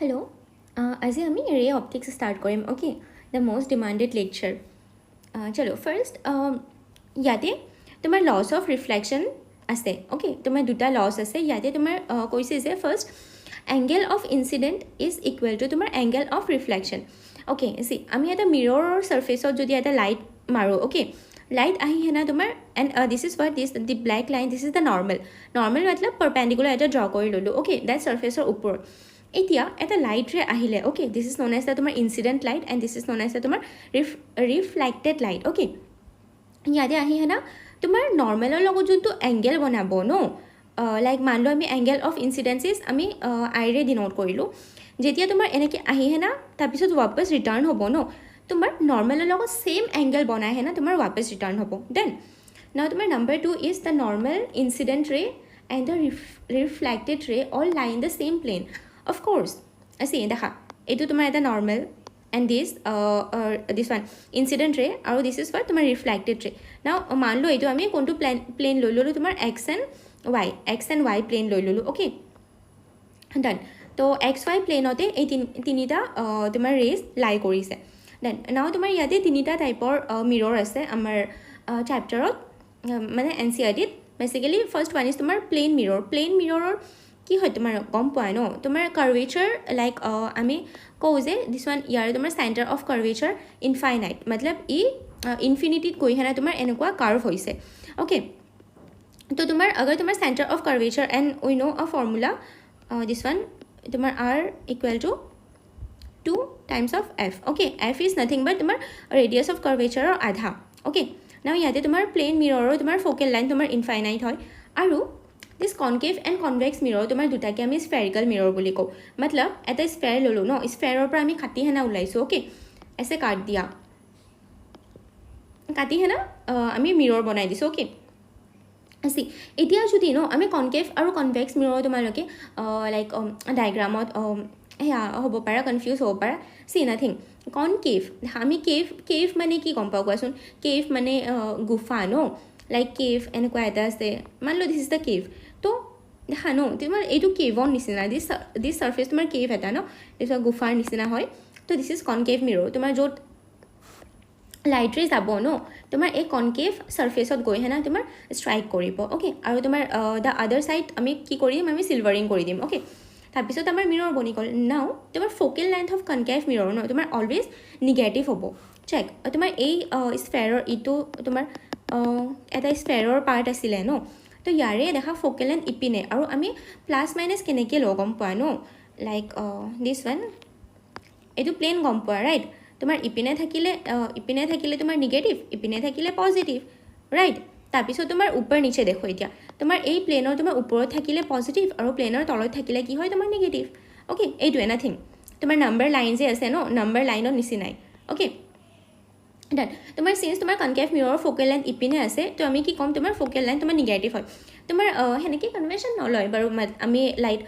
Hello, আজি আমি ৰে অপটিক্স ষ্টাৰ্ট কৰিম okay the most demanded lecture চলো ফাৰ্ষ্ট ইয়াতে তোমাৰ লছ অফ ৰিফ্লেকশ্যন আছে অ'কে তোমাৰ দুটা লছ আছে ইয়াতে তোমাৰ কৈছে যে first angle of incident is equal to তোমাৰ এংগেল অফ ৰিফ্লেকশ্যন অ'কে আমি এটা মিৰৰৰ ছাৰ্ফেচত যদি এটা লাইট মাৰোঁ অ'কে লাইট আহি হেনা তোমাৰ and this is what this the black line this is the normal মতলব পাৰপেণ্ডিকুলাৰ এটা ড্ৰ কৰি ল'লোঁ অ'কে ডেট ছাৰ্ফেচৰ ওপৰত এতিয়া এটা লাইট ৰে আহিলে okay this is known as the তোমাৰ incident light and this is known as the তোমাৰ ৰিফ্লেক্টেড লাইট অ'কে ইয়াতে আহি হেনা তোমাৰ নৰ্মেলৰ লগত যোনটো এংগেল বনাব ন লাইক মান লো আমি এংগেল অফ ইনচিডেঞ্চেছ আমি আইৰে ডিনোট কৰিলোঁ যেতিয়া তোমাৰ এনেকৈ আহি হেনা তাৰপিছত ৱাপছ ৰিটাৰ্ণ হ'ব ন তোমাৰ নৰ্মেলৰ লগত ছেইম এংগেল বনাই হেনা তোমাৰ ৱাপছ ৰিটাৰ্ণ হ'ব দেন নাও তোমাৰ number 2 is the normal incident ray and the reflected ray all lie in the same plane of course আছে দেখা এইটো তোমাৰ এটা normal and this one incident ray আৰু দিছ ইজ ফৰ তোমাৰ ৰিফ্লেক্টেড ৰে নাও মান লো এইটো আমি কোনটো প্লেন লৈ ল'লোঁ তোমাৰ এক্স এণ্ড ৱাই প্লেন লৈ ল'লোঁ অ'কে ডান তো এক্স ৱাই প্লেনতে এই তিনিটা তোমাৰ ৰেজ লাই কৰিছে দেন নাও তোমাৰ ইয়াতে তিনিটা টাইপৰ মিৰৰ আছে আমাৰ চেপ্টাৰত মানে এন চি আৰ টিত বেচিকেলি ফাৰ্ষ্ট ওৱান ইজ তোমাৰ প্লেন মিৰৰৰ কি হয় তোমাৰ গম পোৱা ন তোমাৰ কাৰ্ভেচাৰ লাইক আমি কওঁ যে দিছ ওৱান ইয়াৰে তোমাৰ চেণ্টাৰ অফ কাৰ্ভেচাৰ ইনফাইনাইট মতলব ই ইনফিনিটিত গৈ হেনে তোমাৰ এনেকুৱা কাৰ্ভ হৈছে অ'কে তো তোমাৰ अगर তোমাৰ centre of curvature and we know a formula this one তোমাৰ R equal to 2 times of F okay F is nothing but তোমাৰ ৰেডিয়াছ অফ কাৰ্ভেচাৰৰ আধা অ'কে নাও ইয়াতে তোমাৰ প্লেন মিৰৰৰ তোমাৰ ফ'কেল লাইন তোমাৰ ইনফাইনাইট হয় আৰু দিছ কনকেভ এণ্ড কনভেক্স মিৰৰ তোমাৰ দুটাকে আমি স্ফেৰিকেল মিৰৰ বুলি কওঁ মতলব এটা স্ফেৰ ল'লোঁ ন স্ফেৰৰ পৰা আমি কাটি হেনা ওলাইছোঁ অ'কে এছে কাট দিয়া কাটি হেনা আমি মিৰৰ বনাই দিছোঁ অ'কে আছে এতিয়া যদি ন আমি কনকেভ আৰু কনভেক্স মিৰৰ তোমালোকে লাইক ডায়েগ্ৰামত সেয়া হ'ব পাৰা কনফিউজ হ'ব পাৰা চি নাথিং কনকেভ আমি কেভ মানে কি গম পাওঁ কোৱাচোন কেভ মানে গুফা ন লাইক কেভ এনেকুৱা এটা আছে মান লো দিছ ইজ দ্য কেভ তো দেখা ন তোমাৰ এইটো কেভৰ নিচিনা দিছ ছাৰ্ফেচ তোমাৰ কেভ এটা ন দিছ গুফাৰ নিচিনা হয় তো দিছ ইজ কনকেভ মিৰৰ তোমাৰ য'ত লাইট ৰে যাব ন তোমাৰ এই কনকেভ ছাৰ্ফেচত গৈ হেনা তোমাৰ ষ্ট্ৰাইক কৰিব অ'কে আৰু তোমাৰ দ্য আদাৰ ছাইড আমি কি কৰি দিম আমি চিলভাৰিং কৰি দিম অ'কে তাৰপিছত আমাৰ মিৰৰ বনি গ'ল নাও তোমাৰ focal length of concave mirror ন তোমাৰ অলৱেজ নিগেটিভ হ'ব চেক তোমাৰ এই স্ফেৰৰ ইটো তোমাৰ এটা স্ফেৰৰ পাৰ্ট আছিলে ন তো ইয়াৰে দেখা ফ'কেল লেন্থ ইপিনে আৰু আমি প্লাছ মাইনাছ কেনেকৈ লওঁ গম পোৱা ন লাইক দিছ ওৱান এইটো প্লেন গম পোৱা ৰাইট তোমাৰ ইপিনে থাকিলে তোমাৰ নিগেটিভ ইপিনে থাকিলে পজিটিভ ৰাইট তাৰপিছত তোমাৰ ওপৰ নিচে দেখো এতিয়া তোমাৰ এই প্লেনৰ তোমাৰ ওপৰত থাকিলে পজিটিভ আৰু প্লেনৰ তলত থাকিলে কি হয় তোমাৰ নিগেটিভ অ'কে এইটোৱে নাথিং তোমাৰ নাম্বাৰ লাইন যে আছে ন নাম্বাৰ লাইনৰ নিচিনাই অ'কে ডান তোমাৰ চিন্স তোমাৰ কনকেভ মিৰৰ ফ'কেল লেন্থ ইপিনে আছে তো আমি কি ক'ম তোমাৰ ফ'কেল লেন্থ তোমাৰ নিগেটিভ হয় তোমাৰ সেনেকৈ কনভেনশ্যন নলয় বাৰু আমি লাইক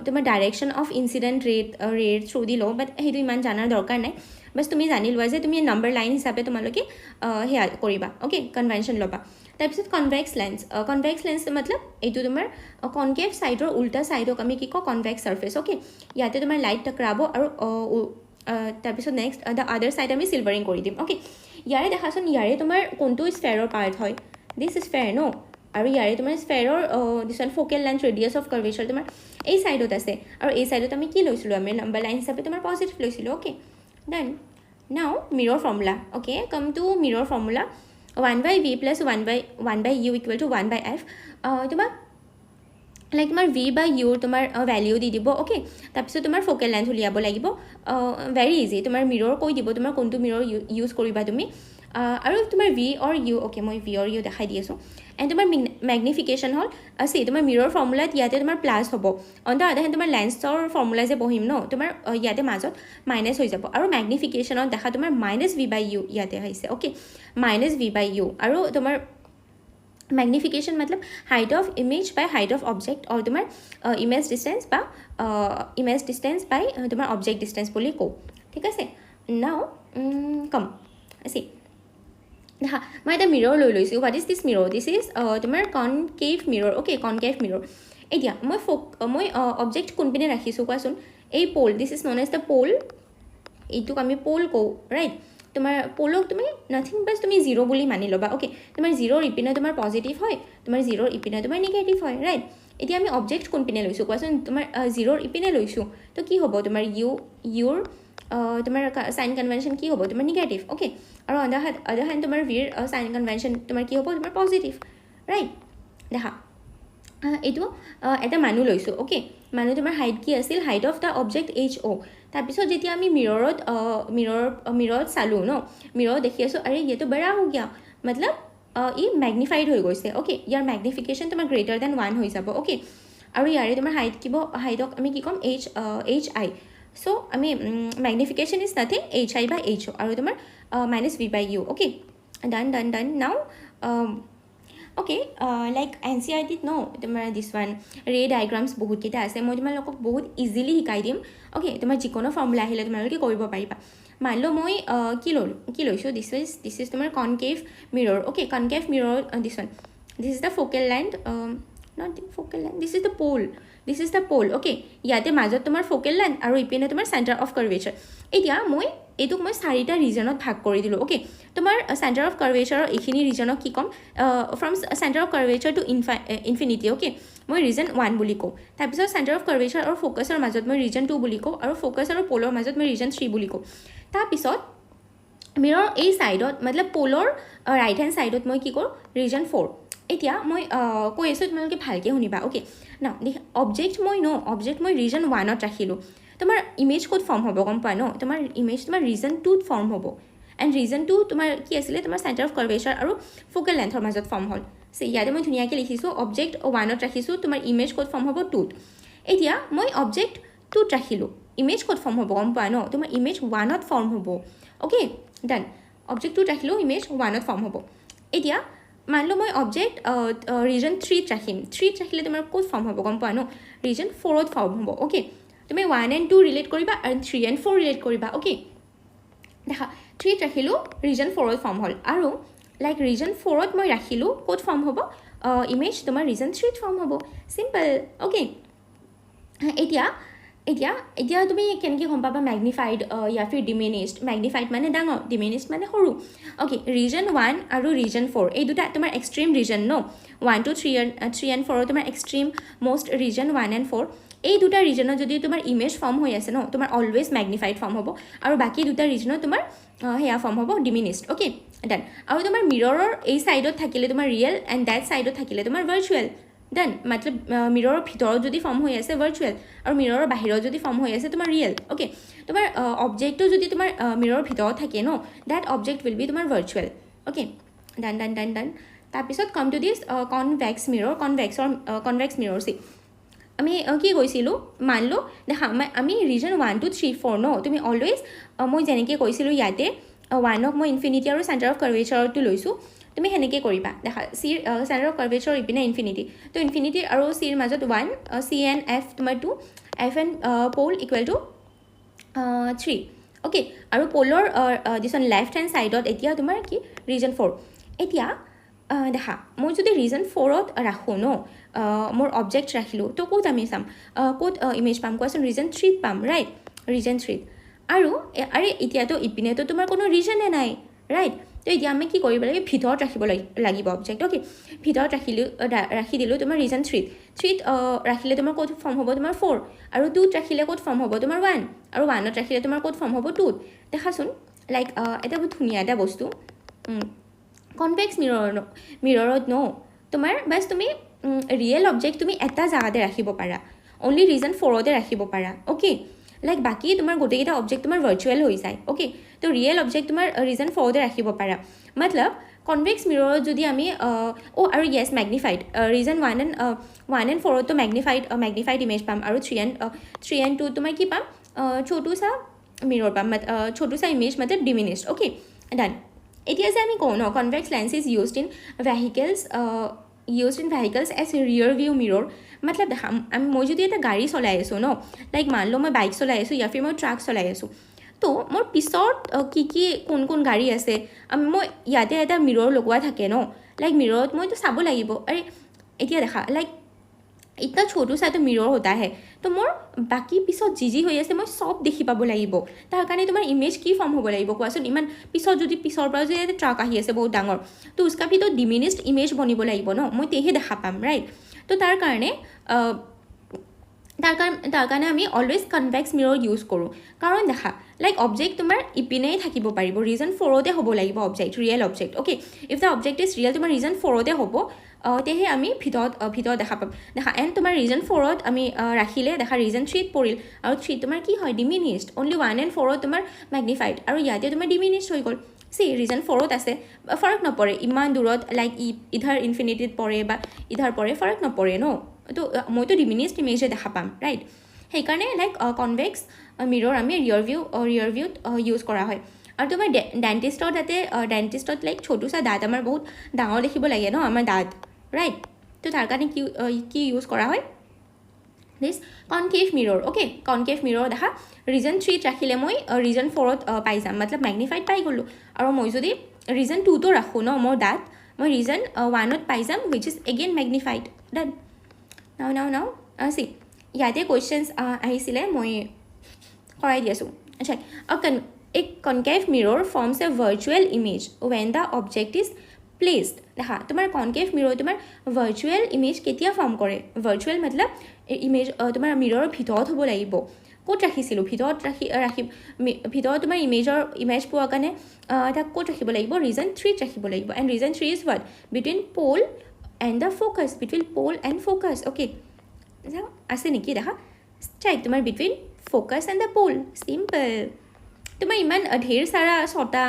তোমাৰ direction of incident ray through দি লওঁ বাট সেইটো ইমান জনাৰ দৰকাৰ নাই বাছ তুমি জানি লোৱা যে তুমি নাম্বাৰ লাইন হিচাপে তোমালোকে সেয়া কৰিবা অ'কে কনভেনশ্যন ল'বা তাৰপিছত কনভেক্স লেন্স মতলব এইটো তোমাৰ কনকেভ ছাইডৰ উল্টা ছাইডক আমি কি কওঁ কনভেক্স ছাৰ্ফেচ অ'কে ইয়াতে তোমাৰ লাইট টকৰাব আৰু তাৰপিছত নেক্সট দ্য আদাৰ ছাইড আমি চিলভাৰিং কৰি দিম অ'কে ইয়াৰে দেখাচোন ইয়াৰে তোমাৰ কোনটো স্ফেৰৰ পাৰ্ট হয় দিছ স্ফেৰ ন আৰু ইয়াৰে তোমাৰ স্ফেৰৰ this one focal length radius of curvature তোমাৰ এই ছাইডত আছে আৰু এই ছাইডত আমি কি লৈছিলোঁ আমি নাম্বাৰ লাইন হিচাপে তোমাৰ পজিটিভ লৈছিলোঁ অ'কে দেন নাও মিৰৰ formula okay come to মিৰৰ formula 1/v plus 1/u equal to 1/f তোমাক লাইক তোমাৰ v by u তোমাৰ ভেলিউ দি দিব অ'কে তাৰপিছত তোমাৰ ফ'কেল লেন্থ উলিয়াব লাগিব ভেৰি ইজি তোমাৰ মিৰৰ কৈ দিব তোমাৰ কোনটো মিৰৰ ইউজ কৰিবা তুমি আৰু তোমাৰ v or u অ'কে মই v or u দেখাই দি আছোঁ এণ্ড তোমাৰ মেগনিফিকেশ্যন হ'ল আছে তোমাৰ মিৰৰ ফৰ্মুলাত ইয়াতে তোমাৰ প্লাছ হ'ব অন দ্য আদাৰ হেণ্ড তোমাৰ লেন্সৰ ফৰ্মুলা যে বহিম ন তোমাৰ ইয়াতে মাজত মাইনাছ হৈ যাব আৰু মেগনিফিকেশ্যনত দেখা তোমাৰ -v/u ইয়াতে আহিছে অ'কে -v/u আৰু তোমাৰ মেগনিফিকেশ্যন মতলব height of image by height of object আৰু তোমাৰ ইমেজ ডিষ্টেঞ্চ বাই তোমাৰ অবজেক্ট ডিষ্টেঞ্চ বুলি কওঁ ঠিক আছে নাও কম আছে দেখা মই এটা মিৰৰ লৈ লৈছোঁ what is this mirror this is তোমাৰ concave mirror okay concave mirror এতিয়া মই অবজেক্ট কোনপিনে ৰাখিছোঁ কোৱাচোন এই pole, this is known as the pole, এইটোক আমি পোল কওঁ, ৰাইট। তোমাৰ পোলক তুমি নাথিং বাছ তুমি জিৰ' বুলি মানি ল'বা, অ'কে। তোমাৰ জিৰ'ৰ ইপিনে তোমাৰ পজিটিভ হয়, তোমাৰ জিৰ'ৰ ইপিনে তোমাৰ নিগেটিভ হয়, ৰাইট। এতিয়া আমি অবজেক্ট কোনপিনে লৈছোঁ কোৱাচোন, তোমাৰ জিৰ'ৰ ইপিনে লৈছোঁ, তো কি হ'ব তোমাৰ ইউৰ তোমাৰ চাইন কনভেনশ্যন কি হ'ব তোমাৰ নিগেটিভ, অ'কে। আৰু আদাৰ হেণ্ড তোমাৰ ভিৰ চাইন কনভেনশ্যন তোমাৰ কি হ'ব তোমাৰ পজিটিভ, ৰাইট। দেখা এইটো এটা মানুহ লৈছোঁ, অ'কে। মানুহ তোমাৰ হাইট কি আছিল, height of the object HO। তাৰপিছত যেতিয়া আমি মিৰৰত চালোঁ ন, মিৰৰত দেখি আছোঁ আৰে ইয়েতো বৰা হৈ গয়া, মতলব ই মেগনিফাইড হৈ গৈছে, অ'কে। ইয়াৰ মেগনিফিকেশ্যন তোমাৰ গ্ৰেটাৰ দেন 1 হৈ যাব, অ'কে। আৰু ইয়াৰে তোমাৰ হাইটক আমি কি ক'ম HI। চ' আমি magnification is nothing HI by HO আৰু তোমাৰ -V/U, অ'কে। ডান নাও অ'কে। লাইক NCERTত ন তোমাৰ দিছ ওৱান ৰে ডায়েগ্ৰামছ বহুতকেইটা আছে, মই তোমালোকক বহুত ইজিলি শিকাই দিম, অ'কে। তোমাৰ যিকোনো ফৰ্মুলা আহিলে তোমালোকে কৰিব পাৰিবা। মানি লওঁ মই কি লৈছোঁ, দিছ ইজ তোমাৰ concave mirror, okay. Concave mirror this is the focal length, not focal length, this is the pole, okay. ইয়াতে মাজত তোমাৰ ফ'কেল লেন্থ আৰু ইপিনে তোমাৰ চেণ্টাৰ অফ কাৰ্ভেচাৰ। এতিয়া এইটোক মই 4টা ৰিজনত ভাগ কৰি দিলোঁ, অ'কে। তোমাৰ চেণ্টাৰ অফ কাৰ্ভেচাৰৰ এইখিনি ৰিজনক কি ক'ম, from centre of curvature to infinity, okay. মই ৰিজন 1 বুলি কওঁ। তাৰপিছত চেণ্টাৰ অফ কাৰ্ভেচাৰ আৰু ফ'কাছৰ মাজত মই ৰিজন 2 বুলি কওঁ, আৰু ফ'কাছ আৰু প'লৰ মাজত মই ৰিজন 3 বুলি কওঁ। তাৰপিছত মিৰৰ এই ছাইডত মতলব প'লৰ ৰাইট হেণ্ড ছাইডত মই কি কৰোঁ ৰিজন 4। এতিয়া মই কৈ আছোঁ তোমালোকে ভালকৈ শুনিবা, অ'কে। না অবজেক্ট মই ৰিজন 1ত ৰাখিলোঁ। তোমাৰ ইমেজ ক'ত ফৰ্ম হ'ব গম পোৱা ন, তোমাৰ ইমেজ তোমাৰ ৰিজন 2ত ফৰ্ম হ'ব। এণ্ড ৰিজন 2 তোমাৰ কি আছিলে, তোমাৰ চেণ্টাৰ অফ কাৰ্ভেচাৰ আৰু ফ'কেল লেন্থৰ মাজত ফৰ্ম হ'ল। ইয়াতে মই ধুনীয়াকৈ লিখিছোঁ অবজেক্ট 1ত ৰাখিছোঁ, তোমাৰ ইমেজ ক'ত ফৰ্ম হ'ব 2ত। এতিয়া মই অবজেক্ট 2ত ৰাখিলোঁ, ইমেজ ক'ত ফৰ্ম হ'ব গম পোৱা ন, তোমাৰ ইমেজ 1ত ফৰ্ম হ'ব, অ'কে। ডান। অবজেক্ট 2ত ৰাখিলোঁ, ইমেজ 1ত ফৰ্ম হ'ব। এতিয়া মানি লওঁ মই অবজেক্ট ৰিজন 3ত ৰাখিম, 3ত ৰাখিলে তোমাৰ ক'ত ফৰ্ম হ'ব গম পোৱা ন, ৰিজন 4ত ফৰ্ম হ'ব, অ'কে। তুমি 1 and 2 ৰিলেট কৰিবা আৰু 3 and 4 ৰিলেট কৰিবা, অ'কে। দেখা 3ত ৰাখিলোঁ, ৰিজন 4ত ফৰ্ম হ'ল। আৰু লাইক ৰিজন 4ত মই ৰাখিলোঁ, ক'ত ফৰ্ম হ'ব ইমেজ তোমাৰ ৰিজন 3ত ফৰ্ম হ'ব, চিম্পল, অ'কে। এতিয়া তুমি কেনেকৈ গম পাবা মেগনিফাইড ইয়া ফিৰ ডিমিনিছড। মেগনিফাইড মানে ডাঙৰ, ডিমিনিছড মানে সৰু, অ'কে। ৰিজন 1 আৰু ৰিজন 4 এই দুটা তোমাৰ extreme region no, 1 to 3 and 4 তোমাৰ এক্সট্ৰিম মষ্ট ৰিজন 1 and 4। এই দুটা ৰিজনত যদি তোমাৰ ইমেজ ফৰ্ম হৈ আছে ন, তোমাৰ অলৱেজ মেগনিফাইড ফৰ্ম হ'ব, আৰু বাকী দুটা ৰিজনত তোমাৰ সেয়া ফৰ্ম হ'ব ডিমিনিছড, অ'কে। ডান। আৰু তোমাৰ মিৰৰৰ এই ছাইডত থাকিলে তোমাৰ ৰিয়েল, এণ্ড ডেট ছাইডত থাকিলে তোমাৰ ভাৰ্চুৱেল। ডান। মতলব মিৰৰৰ ভিতৰত যদি ফৰ্ম হৈ আছে ভাৰ্চুৱেল, আৰু মিৰৰৰ বাহিৰত যদি ফৰ্ম হৈ আছে তোমাৰ ৰিয়েল, অ'কে। তোমাৰ অবজেক্টটো যদি তোমাৰ মিৰৰৰ ভিতৰত থাকে ন, ডেট অবজেক্ট উইল বি তোমাৰ ভাৰ্চুৱেল, অ'কে। ডান। তাৰপিছত come to this convex মিৰৰ C আমি কি কৈছিলোঁ, মানিলোঁ দেখা আমি ৰিজন 1 to 3 4 ন, তুমি অলৱেজ মই যেনেকৈ কৈছিলোঁ ইয়াতে 1ক মই ইনফিনিটি আৰু চেণ্টাৰ অফ কাৰ্ভেচাৰটো লৈছোঁ, তুমি সেনেকৈ কৰিবা। দেখা চিৰ চেণ্টাৰ অফ কাৰ্ভেচাৰ ইপিনে ইনফিনিটি, তো ইনফিনিটি আৰু চিৰ মাজত 1, C and F তোমাৰ 2, F and pole equal to 3, okay. আৰু প'লৰ দিছ লেফ্ট হেণ্ড ছাইডত এতিয়া তোমাৰ কি ৰিজন 4। এতিয়া দেখা মই যদি ৰিজন 4ত ৰাখোঁ ন, মোৰ অবজেক্ট ৰাখিলোঁ, তো ক'ত আমি চাম, ক'ত ইমেজ পাম কোৱাচোন, ৰিজন 3ত পাম, ৰাইট, ৰিজন 3ত। আৰু এতিয়াতো ইপিনেতো তোমাৰ কোনো ৰিজনে নাই, ৰাইট। তো এতিয়া আমি কি কৰিব লাগে, ভিতৰত ৰাখিব লাগিব অবজেক্ট, অ'কে। ভিতৰত ৰাখি দিলোঁ তোমাৰ ৰিজন 3ত ৰাখিলে তোমাৰ ক'ত ফৰ্ম হ'ব তোমাৰ 4, আৰু 2ত ৰাখিলে ক'ত ফৰ্ম হ'ব তোমাৰ 1, আৰু 1ত ৰাখিলে তোমাৰ ক'ত ফৰ্ম হ'ব 2ত। দেখাচোন লাইক এটা বহুত ধুনীয়া এটা বস্তু, কনভেক্স মিৰৰত ন তোমাৰ বাছ তুমি ৰিয়েল অবজেক্ট তুমি এটা জাগাতে ৰাখিব পাৰা, অনলি ৰিজন 4তে ৰাখিব পাৰা, অ'কে। লাইক বাকী তোমাৰ গোটেইকেইটা অবজেক্ট তোমাৰ ভাৰ্চুৱেল হৈ যায়, অ'কে। তো ৰিয়েল অবজেক্ট তোমাৰ ৰিজন 4তে ৰাখিব পাৰা। মতলব কনভেক্স মিৰৰত যদি আমি আৰু য়েছ মেগনিফাইড ৰিজন 1 and 4তো মেগনিফাইড ইমেজ পাম, আৰু 3 and 2 তোমাৰ কি পাম ছোটো চা মিৰৰ পাম, ছোটো চা ইমেজ মতলব ডিমিনিছড, অ'কে। ডান। এতিয়া যে আমি কওঁ ন convex lens is used in vehicles as rear view mirror. মতলব দেখা মই যদি এটা গাড়ী চলাই আছোঁ ন, লাইক মান লো মই বাইক চলাই আছোঁ ইয়া ফিৰ মই ট্ৰাক চলাই আছোঁ, তো মোৰ পিছত কোন গাড়ী আছে মই ইয়াতে এটা মিৰৰ লগোৱা থাকে ন, লাইক মিৰৰত মইতো চাব লাগিব। আৰে এতিয়া দেখা লাইক इतना छोटू सा तो मिरर होता है तो मोर बाकी पिছত जी হৈ আছে মই সব দেখি পাব লাগিব তাৰ কাৰণে তোমাৰ ইমেজ কি ফৰ্ম হ'ব লাগিব কোৱাচোন ইমান পিছত যদি পিছৰ পৰা যদি ট্ৰাক আহি আছে বহুত ডাঙৰ তো উস্কা ভি তো ডিমিনিস্ড ইমেজ বনিব লাগিব ন মই তেহে দেখা পাম ৰাইট তো তাৰ কাৰণে তাৰ কাৰণে আমি অলৱেজ কনভেক্স মিৰৰ ইউজ কৰোঁ কাৰণ দেখা লাইক অবজেক্ট তোমাৰ ইপিনেই থাকিব পাৰিব ৰিজন 4তে হ'ব লাগিব object real object okay if the object is real তোমাৰ ৰিজন 4তে হ'ব তেহে আমি ভিতৰত দেখা পাম দেখা এণ্ড তোমাৰ ৰিজন 4ত আমি ৰাখিলে দেখা ৰিজন 3ত পৰিল আৰু 3 তোমাৰ কি হয় ডিমিনিস্ড অনলি 1 এণ্ড 4ত তোমাৰ ম্যাগনিফাইড আৰু ইয়াতে তোমাৰ ডিমিনিস্ড হৈ গ'ল সি ৰিজন 4ত আছে ফৰক নপৰে ইমান দূৰত লাইক ইধাৰ ইনফিনিটিত পৰে বা ইধাৰ পৰে ফৰক নপৰে ন তো মইতো ডিমিনিস্ড ইমেজে দেখা পাম ৰাইট সেইকাৰণে লাইক কনভেক্স মিৰৰ আমি ৰিয়াৰ ভিউত ইউজ কৰা হয় আৰু তোমাৰ ডেণ্টিষ্টত লাইক ছোটো চা দাঁত আমাৰ বহুত ডাঙৰ দেখিব লাগে ন আমাৰ দাঁত ৰাইট তো তাৰ কাৰণে কি ইউজ কৰা হয় this concave mirror okay concave mirror দেখা ৰিজন 3ত ৰাখিলে মই ৰিজন 4ত পাই যাম মতলব ম্যাগনিফাইড পাই গ'লোঁ আৰু মই যদি ৰিজন 2তো ৰাখোঁ ন মোৰ দাঁত মই ৰিজন 1ত পাই যাম হুইচ ইজ এগেইন ম্যাগনিফাইড ডান নাও সি ইয়াতে কুৱেশ্যনছ আহিছিলে মই কৰাই দি আছোঁ আচ্ছা a concave mirror forms a virtual image when the object is placed দেখা তোমাৰ concave mirror তোমাৰ virtual image কেতিয়া ফৰ্ম কৰে virtual মতলব ইমেজ তোমাৰ মিৰৰৰ ভিতৰত হ'ব লাগিব ক'ত ৰাখিছিলোঁ ভিতৰত ভিতৰত তোমাৰ ইমেজ পোৱাৰ কাৰণে তাক ক'ত ৰাখিব লাগিব ৰিজন 3ত ৰাখিব লাগিব and region 3 is what between pole and the focus between pole and focus okay আছে নেকি দেখা চাই তোমাৰ between focus and the pole simple তোমাৰ ইমান ঢেৰ সাৰা 6টা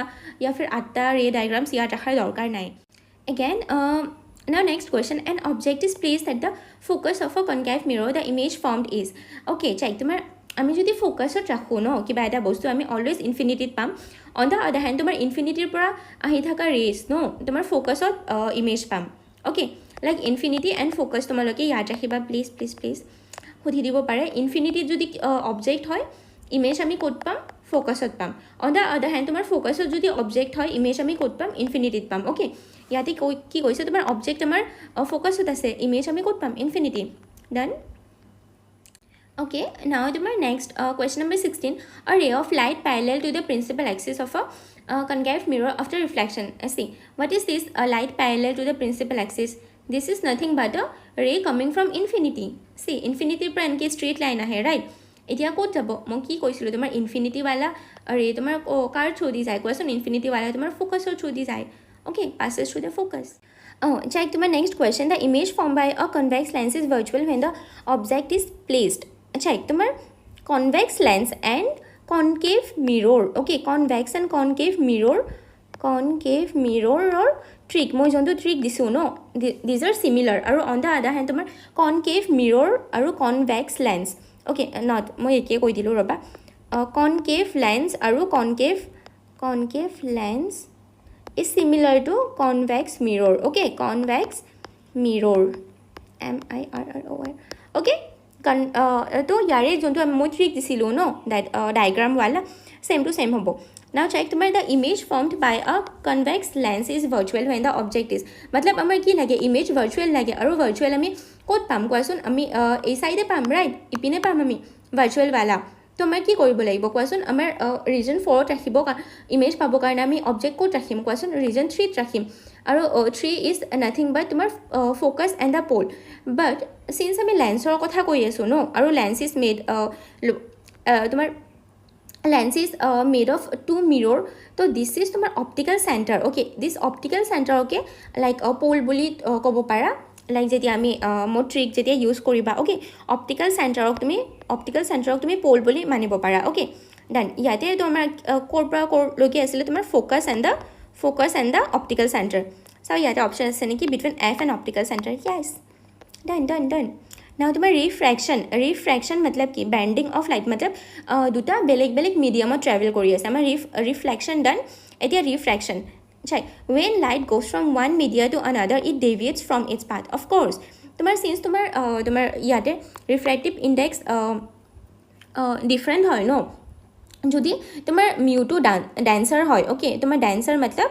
या फिर 8টা ৰে ডায়াগ্ৰামছ ইয়াত ৰাখাৰ দৰকাৰ নাই again now next question an object is placed at the focus of a concave mirror the image formed is okay check তোমাৰ আমি যদি ফ'কাছত ৰাখোঁ ন কিবা এটা বস্তু আমি অলৱেজ ইনফিনিটিত পাম অন দ্য আদাৰ হেণ্ড তোমাৰ ইনফিনিটিৰ পৰা আহি থকা ৰেজ ন তোমাৰ ফ'কাছত ইমেজ পাম okay like infinity and focus তোমালোকে ইয়াত ৰাখিবা প্লিজ সুধি দিব পাৰে ইনফিনিটিত যদি অবজেক্ট হয় ইমেজ আমি ক'ত পাম ফ'কাছত পাম অন দ্য আদাৰ হেণ্ড তোমাৰ ফ'কাছত যদি অবজেক্ট হয় ইমেজ আমি ক'ত পাম ইনফিনিটিত পাম অ'কে ইয়াতে কি কৈছে তোমাৰ অবজেক্ট আমাৰ ফ'কাছত আছে ইমেজ আমি ক'ত পাম ইনফিনিটি ডান okay now তোমাৰ next question number 16 a ray of light parallel to the principal axis of a concave mirror after reflection see what is this a light parallel to the principal axis this is nothing but a ray coming from infinity see infinity পৰা এনেকৈ straight line আহে right এতিয়া ক'ত যাব মই কি কৈছিলোঁ তোমাৰ ইনফিনিটি वाला ৰে তোমাৰ কাৰ থ্ৰু দি যায় কোৱাচোন ইনফিনিটি वाला তোমাৰ ফ'কাছৰ থ্ৰু দি যায় okay passes through the focus check তোমাৰ next question the image formed by a convex lens is virtual when the object is placed check তোমাৰ convex lens and concave mirror okay convex and concave mirror or trick মই যোনটো trick দিছো ন these are similar আৰু on the other hand তোমাৰ concave mirror আৰু convex lens okay not মই একে কৈ দিলো ৰবা concave lens আৰু concave lens is similar to convex mirror okay convex mirror mirror okay তো ইয়াৰে যোনটো মই ট্ৰিক দিছিলোঁ ন ডায়াগ্ৰাম वाला সেম টু সেম হ'ব now check তোমাৰ the image formed by a convex lens is virtual when the object is मतलब আমাৰ কি লাগে ইমেজ ভাৰ্চুৱেল লাগে আৰু ভাৰ্চুৱেল আমি ক'ত পাম কোৱাচোন আমি এই সাইডে পাম ৰাইট ইপিনে পাম আমি ভাৰ্চুৱেল वाला তো আমাৰ কি কৰিব লাগিব কোৱাচোন আমাৰ ৰিজন 4ত ৰাখিব ইমেজ পাব কাৰণে আমি অবজেক্ট ক'ত ৰাখিম কোৱাচোন ৰিজন 3ত ৰাখিম আৰু 3 ইজ নাথিং বাট তোমাৰ focus and the pole but since আমি লেন্সৰ কথা কৈ আছোঁ ন আৰু লেন্স ইজ মেড তোমাৰ lens is made of two mirror so this is tomar optical center okay this optical center okay like a pole boli kobo para like jeti ami mo trick jeti use koriba okay optical center ok tumi pole boli manibo para okay done yate tomar core pra core loki asile tomar focus and the optical center so yate option ase neki between f and optical center yes done now তোমাৰ refraction मतलब কি bending of light मतलब দুটা বেলেগ মিডিয়ামত travel কৰি আছে আমাৰ reflection done এতিয়া refraction check when light goes from one media to another it deviates from its path of course তোমাৰ since তোমাৰ ইয়াতে refractive index different হয় ন যদি তোমাৰ mu to denser হয় okay তোমাৰ denser मतलब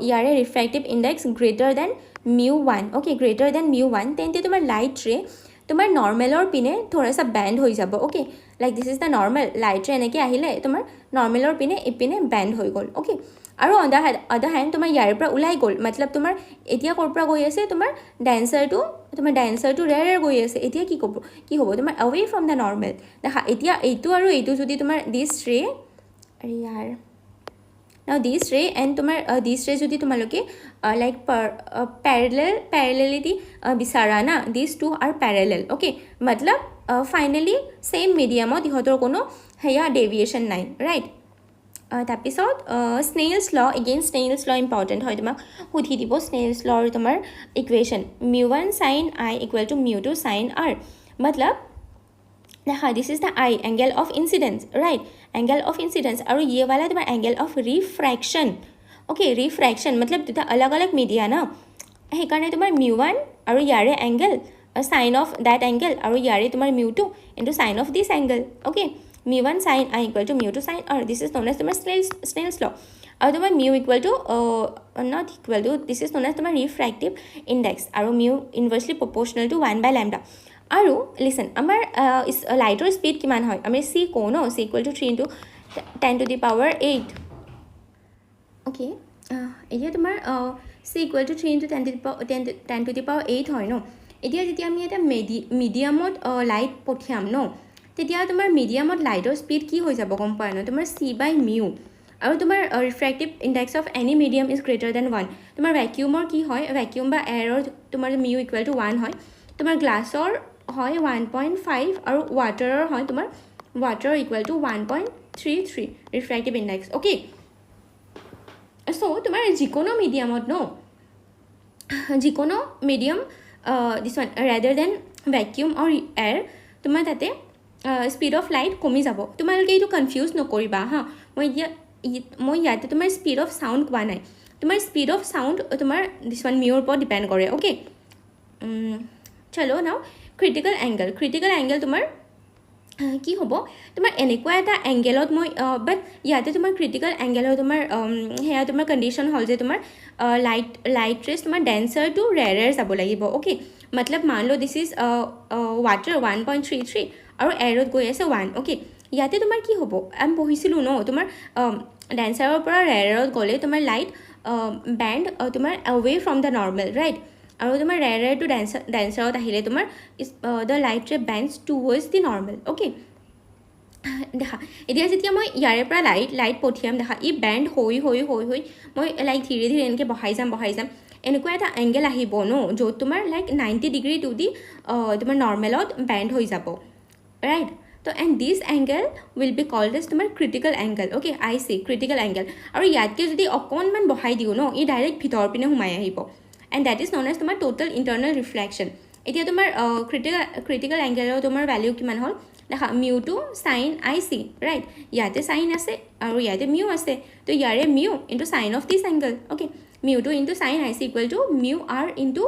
ইয়াৰে refractive index greater than mu1 okay greater than mu1 তেন্তে তোমাৰ লাইট ৰে তোমাৰ নৰ্মেলৰ পিনে থোৰাসা বেন্ড হৈ যাব okay like this is the normal light ৰে এনেকে আহিলে তোমাৰ নৰ্মেলৰ পিনে ইপিনে বেন্ড হৈ গল ওকে আৰু অন দা আদাৰ হ্যান্ড তোমাৰ ইয়াৰ পৰা ওলাই গল मतलब তোমাৰ এতিয়া কৰ পৰা গৈ আছে তোমাৰ ডেন্সাৰ টু ৰেয়াৰ গৈ আছে এতিয়া কি হ'ব তোমাৰ away from the normal দেখা এতিয়া এইটো আৰু এইটো যদি তোমাৰ this ray আৰে यार now this ray and তোমাৰ this ray যদি তোমালোকে like parallelity বিচাৰা না these two are parallel okay मतलब finally same medium ইহতৰ কোনো হেয়া deviation নাই right তাৰপিছত স্নেইলছ ল এগেইন স্নেইলছ ল ইম্পৰ্টেণ্ট হয় তোমাক সুধি দিব স্নেইলছ লৰ তোমাৰ equation mu1 sin I equal to mu2 sin R मतलब देखा this is the I angle of incidence right angle of incidence और ये वाला तुम्हारा angle of refraction okay refraction मतलब दुटा अलग अलग मीडिया ना हे कारण तुम्हारा mu1 और यारे angle sine of that angle और यारे तुम्हारा mu2 into sine of this angle okay mu1 sin I equal to mu2 sin R this is known as तुम्हारा Snell's law और तुम्हारा mu equal to not equal to this is known as तुम्हारा refractive index और mu inversely proportional to 1 by lambda আৰু listen আমাৰ লাইটৰ speed কিমান হয় আমি c কো ন c equal to 3 into 10 to the power 8 okay এতিয়া তোমাৰ c equal to 3 into 10 to the power 8 হয় ন এতিয়া যেতিয়া আমি এটা মিডিয়ামত লাইট পঠিয়াম ন তেতিয়া তোমাৰ মিডিয়ামত লাইটৰ স্পীড কি হৈ যাব গম পায় ন তোমাৰ c বাই মিউ আৰু তোমাৰ refractive index of any medium is greater than 1 তোমাৰ ভ্যাকুয়ামৰ কি হয় ভ্যাকুয়াম বা এয়াৰৰ তোমাৰ মিউ ইকুৱেল টু 1 হয় তোমাৰ গ্লাছৰ হয় 1.5 আৰু ওয়াটাৰৰ হয় তোমাৰ water equal to 1.33 refractive index okay so তোমাৰ যিকোনো মিডিয়ামত ন যিকোনো medium this one rather than vacuum or air তোমাৰ তাতে স্পীড অফ লাইট কমি যাব তোমালোকে এইটো কনফিউজ নকৰিবা হা মই ইয়াতে তোমাৰ স্পীড অফ সাউন্ড কোৱা নাই তোমাৰ স্পীড অফ সাউন্ড তোমাৰ দিস ওয়ান মিউৰ ওপৰত ডিপেন্ড কৰে ওকে চলো নাও ক্ৰিটিকেল এংগেল তোমাৰ কি হ'ব তোমাৰ এনেকুৱা এটা এংগেলত মই বাট ইয়াতে তোমাৰ ক্ৰিটিকেল এংগেল হয় তোমাৰ হেয়া তোমাৰ কণ্ডিশ্যন হ'ল যে তোমাৰ লাইট ৰেছ তোমাৰ ডেন্সাৰ টু ৰেয়াৰ যাব লাগিব ওকে मतलब মান লো দিস ইজ ওয়াটাৰ 1.33 আৰু এয়াৰত গৈ আছে 1 ওকে ইয়াতে তোমাৰ কি হ'ব আমি পঢ়িছিলোঁ ন তোমাৰ ডেন্সাৰৰ পৰা ৰেয়াৰত গ'লে তোমাৰ লাইট বেণ্ড তোমাৰ away from the normal right আৰু তোমাৰ ৰেয়াৰ টু ডেন্সাৰত আহিলে তোমাৰ দ্য লাইট ৰে বেণ্ডছ টুৱাৰ্ডছ দি নৰ্মেল ওকে দেখা এতিয়া যেতিয়া মই ইয়াৰে পৰা লাইট পঠিয়াম দেখা ই বেণ্ড হৈ মই লাইক ধীৰে ধীৰে এনেকৈ বহাই যাম এনেকুৱা এটা এংগেল আহিব ন য'ত তোমাৰ লাইক 90 ডিগ্ৰী টু দি তোমাৰ নৰ্মেলত বেণ্ড হৈ যাব ৰাইট তো and this angle will be called as তোমাৰ critical angle okay I see critical angle আৰু ইয়াতকৈ যদি অকণমান বহাই দিওঁ ন ই ডাইৰেক্ট ভিতৰ পিনে সোমাই আহিব and that is known as তোমাৰ টোটেল ইণ্টাৰনেল ৰিফ্লেকশ্যন এতিয়া তোমাৰ ক্ৰিটিকেল এংগেলৰ তোমাৰ ভেলিউ কিমান হ'ল দেখা mu two sine I C right ইয়াতে চাইন আছে আৰু ইয়াতে মিউ আছে তো ইয়াৰে mu into sine of this angle okay mu two into sine I C equal to mu R into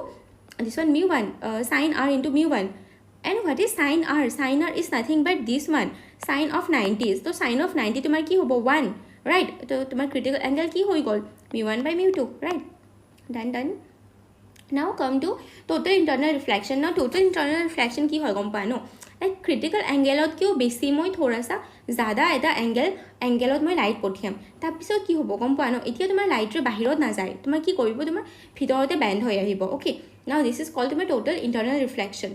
this one mu one sine R into mu one and what is sin r is nothing but this one sin of 90 so sin of 90 তোমার কি হবো 1 right তো তোমার critical angle কি হই গল mu1 by mu2 right done now come to total internal reflection now total internal reflection কি হয় গম পায় ন লাইক critical angle ত কিও বেছি মই থোৰাসা জাদা এটা এংগেলত মই লাইট পঠিয়াম তাৰপিছত কি হ'ব গম পায় ন এতিয়া তোমাৰ লাইটৰে বাহিৰত না যায় তোমাৰ কি কৰিব তোমাৰ ভিতৰতে বেণ্ড হৈ আহিব okay now this is called তোমাৰ total internal reflection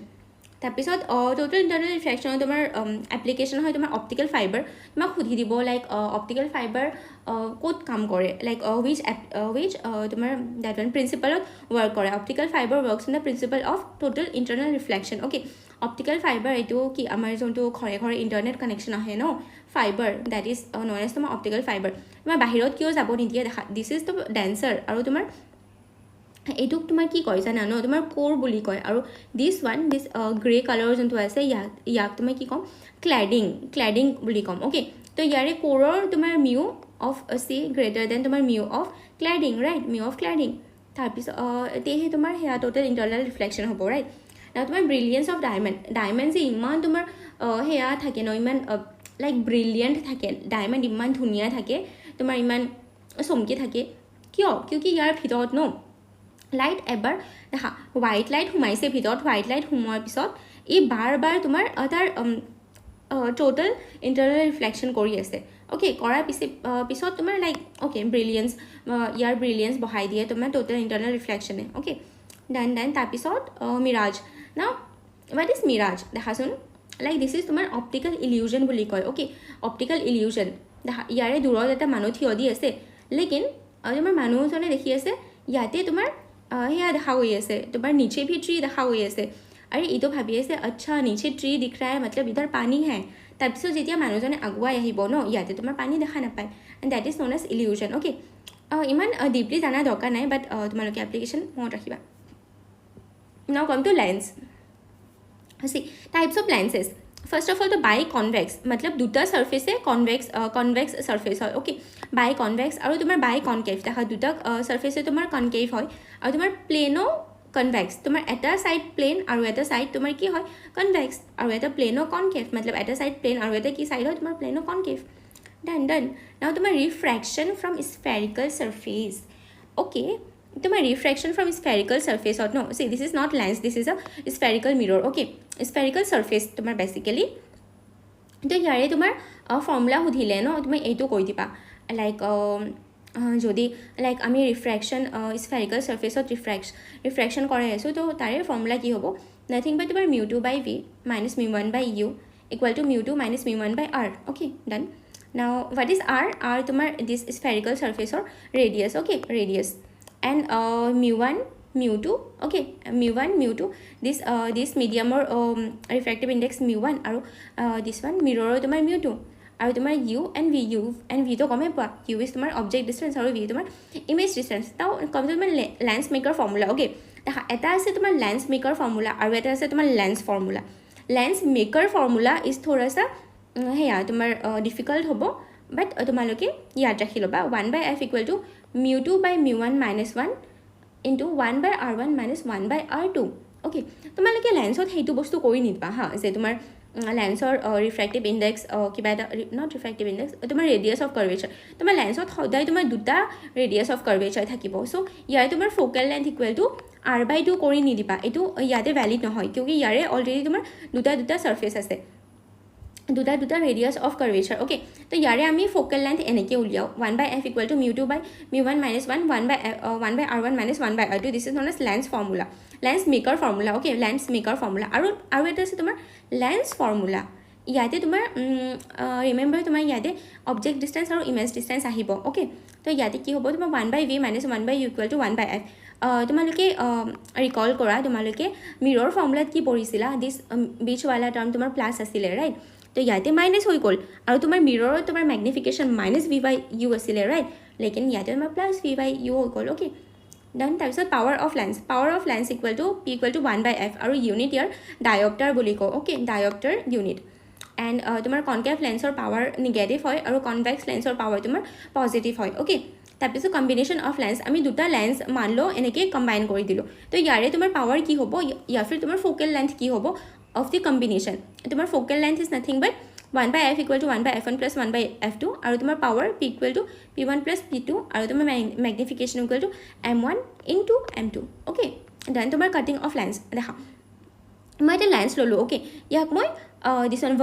তাৰপিছত টোটেল ইণ্টাৰনেল ৰিফ্লেকশ্যনৰ তোমাৰ এপ্লিকেশ্যন হয় তোমাৰ অপটিকেল ফাইবাৰ তোমাক সুধি দিব লাইক অপটিকেল ফাইবাৰ ক'ত কাম কৰে লাইক উইচ তোমাৰ ডেট ওৱান প্ৰিন্সিপালত ৱৰ্ক কৰে optical fibre works in the principle of total internal reflection okay optical fibre এইটো কি আমাৰ যোনটো ঘৰে ঘৰে ইণ্টাৰনেট কানেকশ্যন আহে ন fibre that is known as তোমাৰ অপটিকেল ফাইবাৰ তোমাৰ বাহিৰত কিয় যাব নিদিয়ে দেখা দিছ ইজ দ্য ডেন্সাৰ আৰু তোমাৰ এইটোক তোমাৰ কি কয় জানা ন তোমাৰ কোৰ বুলি কয় আৰু দিছ গ্ৰে কালাৰৰ যোনটো আছে ইয়াক তোমাৰ কি ক'ম ক্লেডিং বুলি ক'ম অ'কে তো ইয়াৰে কোৰৰ তোমাৰ mu of C greater than তোমাৰ mu of cladding right mu of cladding তাৰপিছত তেহে তোমাৰ সেয়া টোটেল ইণ্টাৰনেল ৰিফ্লেকশ্যন হ'ব ৰাইট আৰু তোমাৰ ব্ৰিলিয়েঞ্চ অফ ডায়মণ্ড যে ইমান তোমাৰ সেয়া থাকে ন ইমান লাইক ব্ৰিলিয়েণ্ট থাকে ডায়মণ্ড ইমান ধুনীয়া থাকে তোমাৰ ইমান চমকি থাকে কিয় কিয় ইয়াৰ ভিতৰত ন লাইট এবাৰ দেখা হোৱাইট লাইট সোমাইছে ভিতৰত হোৱাইট লাইট সোমোৱাৰ পিছত ই বাৰ বাৰ তোমাৰ তাৰ টোটেল ইণ্টাৰনেল ৰিফ্লেকশ্যন কৰি আছে অ'কে কৰাৰ পিছত তোমাৰ লাইক অ'কে ব্ৰিলিয়েঞ্চ ইয়াৰ ব্ৰিলিয়েঞ্চ বঢ়াই দিয়ে তোমাৰ টোটেল ইণ্টাৰনেল ৰিফ্লেকশ্যনে অ'কে দেন তাৰপিছত মিৰাজ না হোৱাট ইজ মিৰাজ দেখাচোন লাইক দিছ ইজ তোমাৰ অপটিকেল ইলিউজন বুলি কয় অ'কে অপটিকেল ইলিউজন দেখা ইয়াৰে দূৰত এটা মানুহ থিয় দি আছে লেকিন তোমাৰ মানুহজনে দেখি আছে ইয়াতে তোমাৰ সেয়া দেখা গৈ আছে তোমাৰ নিচে ভি ট্ৰী দেখা গৈ আছে আৰু এইটো ভাবি আছে আচ্ছা নিচে ট্ৰী দিখ ৰা মতলব ইধৰ পানী হে তাৰপিছত যেতিয়া মানুহজনে আগুৱাই আহিব ন ইয়াতে তোমাৰ পানী দেখা নাপায় and that is known as illusion okay ইমান ডিপলি জানা দৰকাৰ নাই বাট তোমালোকে এপ্লিকেশ্যন মনত ৰাখিবা নাও come to lens see types of lenses first of all the biconvex मतलब দুটা সারফেসে কনভেক্স সারফেস হয় ওকে বাইকনভেক্স আৰু তোমাৰ বাইকনকেভ দেখা দুটা সাৰফেসে তোমাৰ কনকেভ হয় আৰু তোমাৰ প্লেনো কনভেক্স তোমাৰ এটা সাইড প্লেন আৰু এটা সাইড তোমাৰ কি হয় কনভেক্স আৰু এটা প্লেনো কনকেভ मतलब এটা সাইড প্লেন আৰু এটা কি সাইড হয় তোমাৰ প্লেনো কনকেভ done now তোমাৰ refraction from spherical surface okay তোমাৰ refraction from spherical surface or no see this is not lens this is a spherical mirror okay spherical surface তোমাৰ basically তো ইয়াৰে তোমাৰ ফৰ্মুলা সুধিলে ন তুমি এইটো কৈ দিবা লাইক যদি লাইক আমি ৰিফ্ৰেকশ্যন স্ফেৰিকেল সাৰফেসত ৰিফ্ৰেকশ্যন কৰাই আছো তো তাৰে ফৰ্মুলা কি হ'ব নাথিং বাট তোমাৰ μ2 by v minus μ1 by u equal to μ2 minus μ1 by r okay done now what is r r তোমাৰ this spherical surface or radius okay radius and μ1 μ2 okay μ1 μ2 this medium or refractive index μ1 আৰু this one mirror তোমাৰ μ2 আৰু তোমাৰ u and v তো কমে পোৱা u is তোমাৰ object distance আৰু v তোমাৰ image distance তাও কম তোমাৰ lens maker formula okay দেখা এটা আছে তোমাৰ lens maker formula আৰু এটা আছে তোমাৰ lens formula lens maker formula is थोड़ा सा হেয়া তোমাৰ difficult হ'ব but তোমালোকে ইয়াত ৰাখি ল'বা 1/f equal to μ2 by μ1 minus 1 into 1 by r1 minus 1 by r2 okay তোমালোকে লেন্সত হেতু বস্তু কৰি নিবা হা যে তোমাৰ লেন্সৰ ৰিফ্ৰেক্টিভ ইনডেক্স কিবা এটা নট ৰিফ্ৰেক্টিভ ইনডেক্স তোমাৰ ৰেডিয়াছ অফ কাৰ্ভেচাৰ তোমাৰ লেন্সত সদায় তোমাৰ দুটা ৰেডিয়াছ অফ কাৰ্ভেচাৰ থাকিব সো ইয়াৰে তোমাৰ focal length equal to r/2 কৰি নিদিবা এইটো ইয়াতে ভ্যালিড নহয় কিউকি ইয়াৰে অলৰেডি তোমাৰ দুটা সাৰফেস আছে দুটা ৰেডিয়াছ অফ কাৰ্ভেচাৰ ওকে তো ইয়াৰে আমি ফোকেল লেন্থ এনেকৈ উলিয়াও 1/f equal to μ2 by μ1 minus 1 1 by r1 minus 1 by r2 this is known as lens formula lens maker formula okay lens maker formula আৰু এটা আছে তোমাৰ lens formula ইয়াতে তোমাৰ ৰিমেম্বাৰ তোমাৰ ইয়াতে অবজেক্ট ডিসটেন্স আৰু ইমেজ ডিসটেন্স আহিব ওকে তো ইয়াতে কি হ'ব তোমাৰ 1/v minus 1/u equal to 1/f তোমালোকে ৰিকল কৰা তোমালোকে মিৰৰ ফৰ্মুলাত কি পঢ়িছিলা দিস বিচ वाला টাৰ্ম তোমাৰ প্লাস আছিল ৰাইট তো ইয়াতে মাইনাস হৈ গ'ল আৰু তোমাৰ মিৰৰত তোমাৰ ম্যাগনিফিকেশন -v/u আছিলে ৰাইট লেকিন ইয়াতে তোমাৰ +v/u হৈ গ'ল ওকে ডান তাৰপিছত power of lens equal to p equal to 1/f আৰু ইউনিট ইয়াৰ ডায়োপ্টাৰ বুলি কওঁ ওকে ডায়োপ্টাৰ ইউনিট এণ্ড তোমাৰ কনকেভ লেন্সৰ পাৱাৰ নিগেটিভ হয় আৰু কনভেক্স লেন্সৰ পাৱাৰ তোমাৰ পজিটিভ হয় ওকে তাৰপিছত কম্বিনেশ্যন অফ লেন্স আমি দুটা লেন্স মানলো এনেকৈ কম্বাইন কৰি দিলোঁ তো ইয়াৰে তোমাৰ পাৱাৰ কি হ'ব ইয়াৰ ফিৰ তোমাৰ ফোকেল লেন্থ কি হ'ব of the combination তোমার focal length is nothing but 1/f equal to 1/f1 plus 1/f2 আৰু তোমাৰ power p equal to p1 plus p2 আৰু তোমাৰ magnification equal to m1 into m2 okay then তোমাৰ cutting of lens দেখা মই এটা lens ললো okay ইয়াক মই this one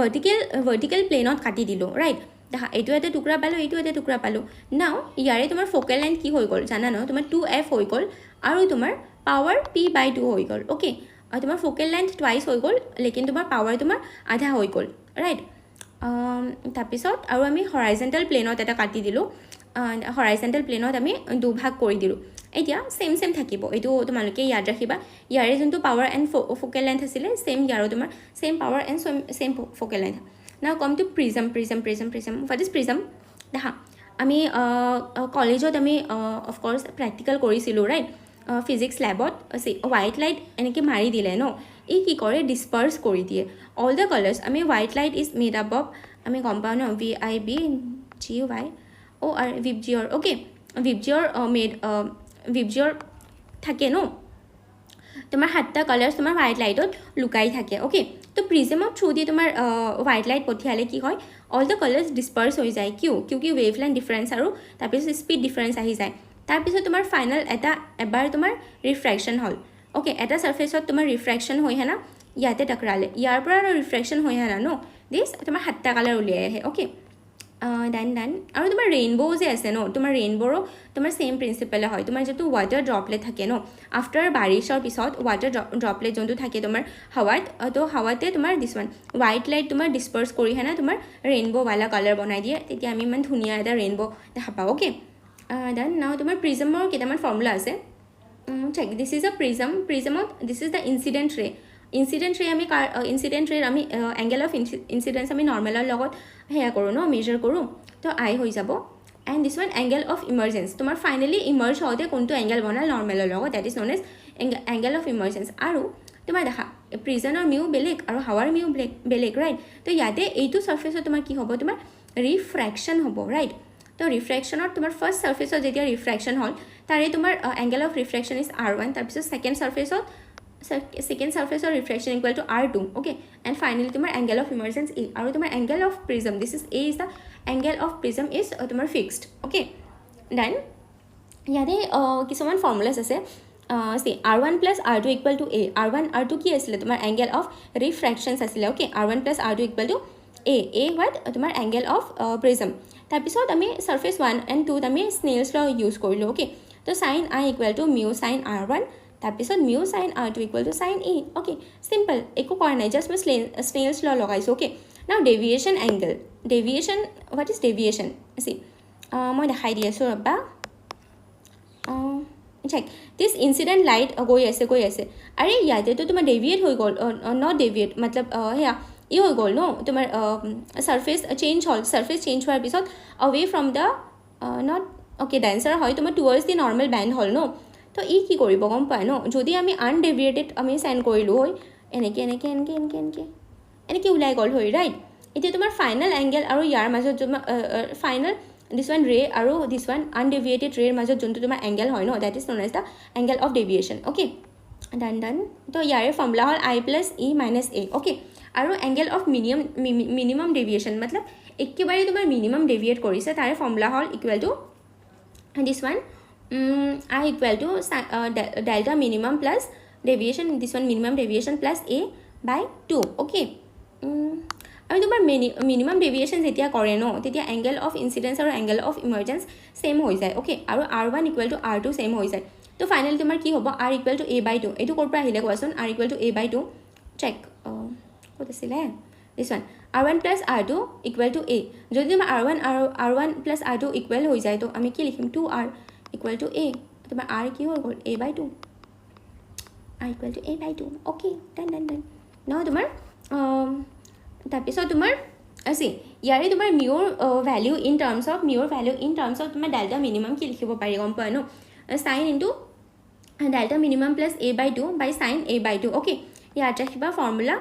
vertical plane ত কাটি দিলো right দেখা এইটো এটা টুকুৰা পালো এইটো এটা টুকুৰা পালো নাও ইয়াৰে তোমাৰ focal length কি হৈ গ'ল জানা ন তোমাৰ 2f হৈ গ'ল আৰু তোমাৰ power p/2 হৈ গ'ল okay আৰু তোমাৰ ফোকেল লেন্থ টুৱাইস হৈ গ'ল লেকিন তোমাৰ পাৱাৰ তোমাৰ আধা হৈ গ'ল ৰাইট তাৰপিছত আৰু আমি হৰাইজেণ্টেল প্লেনত এটা কাটি দিলোঁ হৰাইজেণ্টেল প্লেনত আমি দুভাগ কৰি দিলোঁ এতিয়া সেম থাকিব এইটো তোমালোকে ইয়াদ ৰাখিবা ইয়াৰে যোনটো পাৱাৰ এণ্ড ফোকেল লেন্থ আছিলে সেম ইয়াৰো তোমাৰ same power and same focal length now come to prism what is prism দেখা আমি কলেজত আমি অফক'ৰ্ছ প্ৰেক্টিকেল কৰিছিলোঁ ৰাইট ফিজিক্স লেবত হোৱাইট লাইট এনেকৈ মাৰি দিলে ন এই কি কৰে ডিছপাৰ্চ কৰি দিয়ে অল দ্য কালাৰ্ছ আমি white light is made up of আমি গম পাওঁ ন VIBGY ভিবজিঅ'ৰ অ'কে ভিবজিঅ'ৰ থাকে ন তোমাৰ 7টা কালাৰ্ছ তোমাৰ হোৱাইট লাইটত লুকাই থাকে অ'কে তো প্ৰিজমৰ থ্ৰু দি তোমাৰ হোৱাইট লাইট পঠিয়ালে কি হয় অল দ্য কালাৰ্ছ ডিছপাৰ্চ হৈ যায় কিউকি ৱেভ লেন্থ ডিফাৰেঞ্চ আৰু তাৰপিছত স্পীড ডিফাৰেঞ্চ আহি যায় তাৰপিছত তোমাৰ ফাইনেল এটা এবাৰ তোমাৰ ৰিফ্ৰেকশ্যন হ'ল অ'কে এটা ছাৰ্ফেচত তোমাৰ ৰিফ্ৰেকশ্যন হৈ হেনা ইয়াতে টকৰালে ইয়াৰ পৰা ৰিফ্ৰেকশ্যন হৈ হেনা ন দিছ তোমাৰ 7টা কালাৰ উলিয়াই আহে অ'কে ডান আৰু তোমাৰ ৰেইনবো যে আছে ন তোমাৰ ৰেইনবৰো তোমাৰ ছেইম প্ৰিন্সিপলে হয় তোমাৰ যিটো ৱাটাৰ ড্ৰপলেট থাকে ন আফটাৰ বাৰিছৰ পিছত ৱাটাৰ ড্ৰপলেট যোনটো থাকে তোমাৰ হাৱাত তো হাৱাতে তোমাৰ দিছ ওৱান হোৱাইট লাইট তোমাৰ ডিছপাৰ্চ কৰি হেনা তোমাৰ ৰেইনব'ৱালা কালাৰ বনাই দিয়ে তেতিয়া আমি ইমান ধুনীয়া এটা ৰেইনবো দেখা পাওঁ অ'কে দেন নাও তোমাৰ প্ৰিজমৰ কেইটামান ফৰ্মুলা আছে চেক দিছ ইজ আ প্ৰিজমত this is the incident ray আমি ইনচিডেণ্ট ৰেৰ আমি এংগেল অফ ইনচিডেঞ্চ আমি নৰ্মেলৰ লগত সেয়া কৰোঁ ন মেজাৰ কৰোঁ তো আই হৈ যাব and this one angle of emergence তোমাৰ ফাইনেলি ইমাৰ্জ হওঁতে কোনটো এংগেল বনাল নৰ্মেলৰ লগত that is known as angle of emergence আৰু তোমাৰ দেখা প্ৰিজনৰ মিউ বেলেগ আৰু হাৱাৰ মিউ বেলেগ ৰাইট তো ইয়াতে এইটো ছাৰ্ফেচত তোমাৰ কি হ'ব তোমাৰ ৰিফ্ৰেকশ্যন হ'ব ৰাইট তো ৰিফ্ৰেকশ্যনত তোমাৰ ফাৰ্ষ্ট ছাৰ্ফেচত যেতিয়া ৰিফ্ৰেকশ্যন হ'ল তাৰে তোমাৰ angle of reflection is R1 তাৰপিছত ছেকেণ্ড ছাৰ্ফেচৰ refraction equal to R2 okay and finally তোমাৰ এংগেল অফ ইমাৰ্জেঞ্চ A আৰু তোমাৰ angle of prism this is A is the angle of prism is তোমাৰ ফিক্সড অ'কে দেন ইয়াতে কিছুমান formulas আছে see R1 plus R2 equal to A R1 R2 কি আছিলে তোমাৰ এংগেল অফ ৰিফ্ৰেকশ্যনছ আছিলে okay R1 plus R2 equal to A হোৱাত তোমাৰ এংগেল অফ প্ৰিজম তাৰপিছত আমি ছাৰ্ফেচ 1 and 2 আমি স্নেলছ ল ইউজ কৰিলোঁ অ'কে তো sign I equal to mu sign R1 তাৰপিছত mu sign R2 equal two sign A okay simple একো কৰা নাই জাষ্ট মই স্নেলছ ল লগাইছোঁ okay now deviation angle deviation what is deviation see মই দেখাই দি আছোঁ ৰ'বা চেক দিছ ইনচিডেণ্ট লাইট গৈ আছে আৰে ইয়াতেতো তোমাৰ ডেভিয়েট হৈ গ'ল নট ডেভিয়েট মতলব সেয়া হৈ গ'ল ন তোমাৰ ছাৰ্ফেচ চেঞ্জ হ'ল ছাৰ্ফেচ চেঞ্জ হোৱাৰ পিছত অৱে ফ্ৰম দ্য নট অ'কে দ্য এনচাৰ হয় তোমাৰ টুৱাৰ্ডছ দি নৰ্মেল বেণ্ড হ'ল ন তো কি কৰিব গম পায় ন যদি আমি আনডেভিয়েটেড আমি চেণ্ড কৰিলোঁ হয় এনেকৈ ওলাই গ'ল হয় ৰাইট এতিয়া তোমাৰ ফাইনেল এংগেল আৰু ইয়াৰ মাজত ফাইনেল দিছ ওৱান ৰে আৰু দিছ ওৱান আনডেভিয়েটেড ৰেৰ মাজত যোনটো তোমাৰ এংগেল হয় ন that is known as the angle of deviation okay done তো ইয়াৰে ফৰ্মুলা হ'ল I plus E minus A okay আৰু এংগেল অফ মিনিমাম ডেভিয়েশ্যন মতলব একেবাৰে তোমাৰ মিনিমাম ডেভিয়েট কৰিছে তাৰে ফৰ্মুলা হ'ল equal to this one I equal to delta minimum plus deviation this one minimum deviation plus A by 2 okay আৰু তোমাৰ minimum deviation যেতিয়া কৰে ন তেতিয়া এংগেল অফ ইনচিডেঞ্চ আৰু এংগেল অফ ইমাৰ্জেঞ্চ ছেইম হৈ যায় অ'কে আৰু R1 equal to R2 same হৈ যায় তো ফাইনেলি তোমাৰ কি হ'ব R equal to A by 2 এইটো ক'ৰ পৰা আহিলে কোৱাচোন R equal to A by 2 check ক'ত আছিলে this one R1 plus R2 equal to A যদি তোমাৰ R1 প্লাছ R2 ইকুৱেল হৈ যায় তো আমি কি লিখিম 2R ইকুৱেল টু A তোমাৰ R কি হৈ গ'ল A by 2 R equal to A by 2 okay done নহয় তোমাৰ তাৰপিছত তোমাৰ আছে ইয়াৰে তোমাৰ মিউৰ ভেলিউ ইন টাৰ্মছ অফ তোমাৰ ডেল্টা মিনিমাম কি লিখিব পাৰি গম পোৱা ন sine into delta minimum plus A by 2 by sine A by 2 okay ইয়াত ৰাখিবা ফৰ্মুলা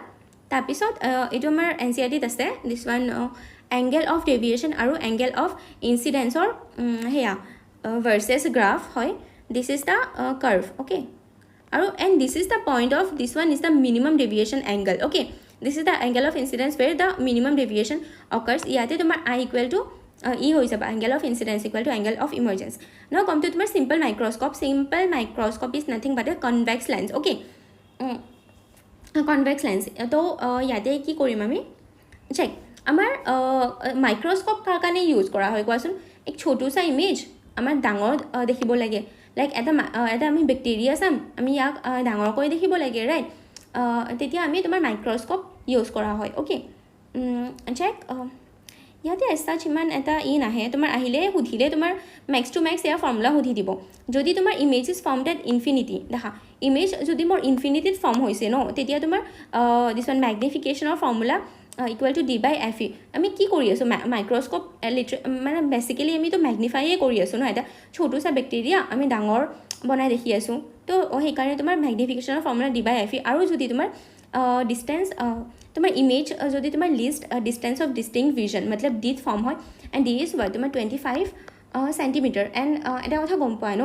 তাৰপিছত এইটো আমাৰ NCERTত আছে দিছ ওৱান এংগেল অফ ডেভিয়েশ্যন আৰু এংগেল অফ ইনচিডেঞ্চৰ সেয়া ভাৰ্চেছ গ্ৰাফ হয় this is the curve okay আৰু and this is the point of this one is the minimum deviation angle okay this is the angle of incidence where the minimum deviation occurs ইয়াতে তোমাৰ I equal to হৈ যাব angle of incidence equal to angle of emergence ন come to তোমাৰ simple microscope is nothing but a convex lens okay convex lens তো ইয়াতে কি কৰিম আমি চেক আমাৰ মাইক্ৰস্কপ কাৰ কাৰণে ইউজ কৰা হয় কোৱাচোন এক ছোটোছা ইমেজ আমাৰ ডাঙৰ দেখিব লাগে লাইক এটা আমি বেক্টেৰিয়া চাম আমি ইয়াক ডাঙৰকৈ দেখিব লাগে ৰাইট তেতিয়া আমি তোমাৰ মাইক্ৰস্কপ ইউজ কৰা হয় অ'কে চেক ইয়াতে এছাচ ইমান এটা নাহে তোমাৰ আহিলে সুধিলে তোমাৰ মেক্স টু মেক্স এয়া ফৰ্মুলা সুধি দিব যদি তোমাৰ image is formed at infinity দেখা ইমেজ যদি মোৰ ইনফিনিটিত ফৰ্ম হৈছে ন তেতিয়া তোমাৰ দিছ ওৱান মেগনিফিকেশ্যনৰ ফৰ্মুলা ইকুৱেল টু D/FE আমি কি কৰি আছোঁ মাইক্ৰস্কপ মানে বেচিকেলি আমিতো মেগনিফাইয়ে কৰি আছোঁ ন এটা ছোটোছা বেক্টেৰিয়া আমি ডাঙৰ বনাই দেখি আছোঁ তো সেইকাৰণে তোমাৰ মেগনিফিকেশ্যনৰ ফৰ্মুলা D/FE আৰু যদি তোমাৰ ডিষ্টেঞ্চ তোমাৰ ইমেজ যদি তোমাৰ least distance of distinct vision মতলব ডিত ফৰ্ম হয় এণ্ড ডি ইজ হয় তোমাৰ 25 চেণ্টিমিটাৰ এণ্ড এটা কথা গম পোৱা ন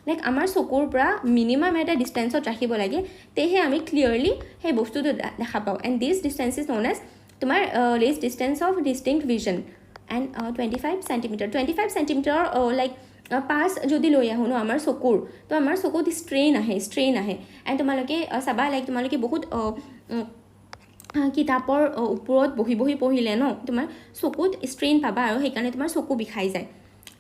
লাইক আমাৰ চকুৰ পৰা মিনিমাম এটা ডিষ্টেঞ্চত ৰাখিব লাগে তেহে আমি ক্লিয়াৰলি সেই বস্তুটো দেখা পাওঁ and this distance is known as তোমাৰ least distance of distinct vision and 25 centimetre like পাছ যদি লৈ আহোঁ ন আমাৰ চকুৰ, তো আমাৰ চকুত ষ্ট্ৰেইন আহে এণ্ড তোমালোকে চাবা লাইক তোমালোকে বহুত কিতাপৰ ওপৰত বহি পঢ়িলে ন তোমাৰ চকুত ষ্ট্ৰেইন পাবা আৰু সেইকাৰণে তোমাৰ চকু বিষাই যায়।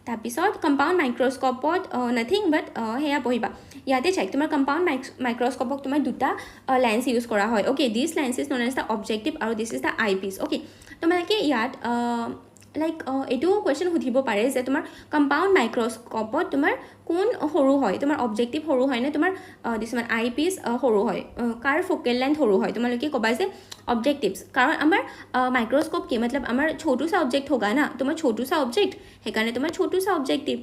তাৰপিছত কম্পাউণ্ড মাইক্ৰস্কপত নাথিং বাট সেয়া পঢ়িবা। ইয়াতে চেক তোমাৰ কম্পাউণ্ড মাইক্ৰস্কপক তোমাৰ দুটা লেন্স ইউজ কৰা হয়। Okay, this lens is known as the objective আৰু this is the eyepiece. Okay, তোমালোকে ইয়াত লাইক এইটো কুৱেশ্যন সুধিব পাৰে যে তোমাৰ কম্পাউণ্ড মাইক্ৰস্কপত তোমাৰ কোন সৰু হয়, তোমাৰ অবজেক্টিভ সৰু হয় নে তোমাৰ কিছুমান আই পিচ সৰু হয়, কাৰ ফ'কেল লেন্থ সৰু হয়। তোমালোকে ক'বা যে অবজেক্টিভছ, কাৰণ আমাৰ মাইক্ৰস্কোপ কি মতলব আমাৰ ছোটো সা অবজেক্ট হোগা না, তোমাৰ ছোটো সা অবজেক্ট, সেইকাৰণে তোমাৰ ছোটো সা অবজেক্টিভ।